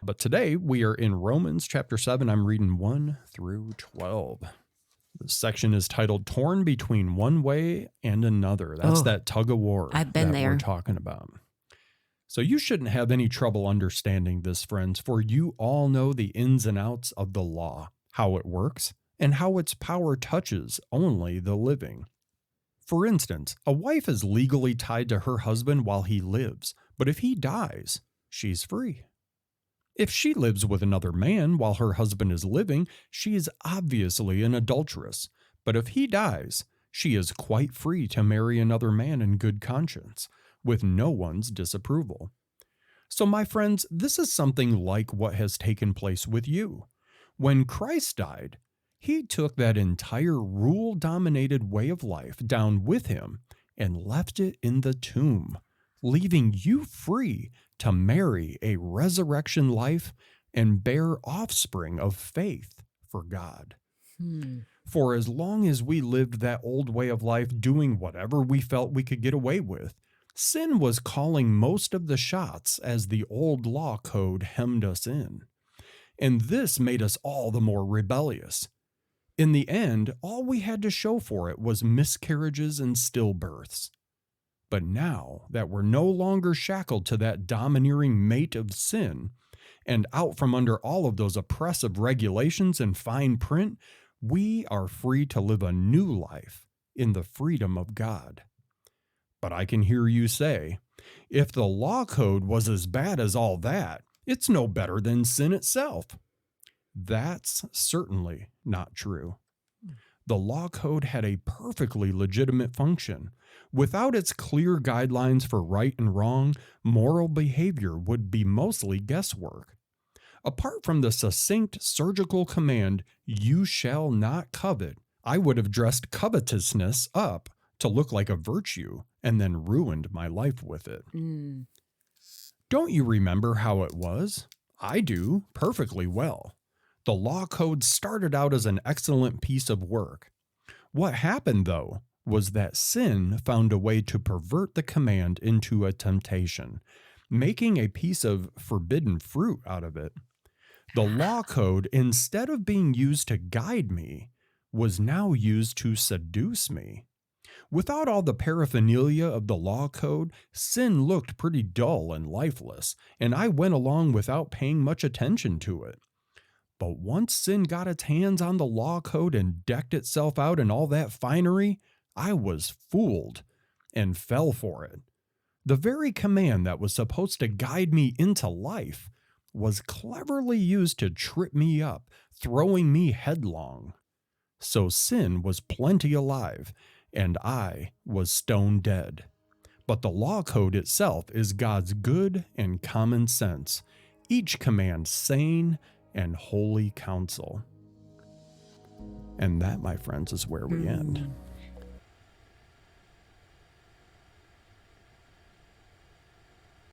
But today we are in Romans chapter 7. I'm reading 1 through 12. The section is titled Torn Between One Way and Another. That's that tug of war I've been that there. we're talking about. So you shouldn't have any trouble understanding this, friends, for you all know the ins and outs of the law, how it works, and how its power touches only the living. For instance, a wife is legally tied to her husband while he lives, but if he dies, she's free. If she lives with another man while her husband is living, she is obviously an adulteress, but if he dies, she is quite free to marry another man in good conscience, with no one's disapproval. So, my friends, this is something like what has taken place with you. When Christ died, he took that entire rule-dominated way of life down with him and left it in the tomb, leaving you free to marry a resurrection life and bear offspring of faith for God. For as long as we lived that old way of life doing whatever we felt we could get away with, sin was calling most of the shots as the old law code hemmed us in. And this made us all the more rebellious. In the end, all we had to show for it was miscarriages and stillbirths. But now that we're no longer shackled to that domineering mate of sin, and out from under all of those oppressive regulations and fine print, we are free to live a new life in the freedom of God. But I can hear you say, if the law code was as bad as all that, it's no better than sin itself. That's certainly not true. The law code had a perfectly legitimate function. Without its clear guidelines for right and wrong, moral behavior would be mostly guesswork. Apart from the succinct surgical command, "You shall not covet," I would have dressed covetousness up to look like a virtue and then ruined my life with it. Don't you remember how it was? I do, perfectly well. The law code started out as an excellent piece of work. What happened, though, was that sin found a way to pervert the command into a temptation, making a piece of forbidden fruit out of it. The law code, instead of being used to guide me, was now used to seduce me. Without all the paraphernalia of the law code, sin looked pretty dull and lifeless, and I went along without paying much attention to it. But once sin got its hands on the law code and decked itself out in all that finery, I was fooled and fell for it. The very command that was supposed to guide me into life was cleverly used to trip me up, throwing me headlong. So sin was plenty alive, and I was stone dead. But the law code itself is God's good and common sense, each command sane and holy counsel. And that, my friends, is where we end.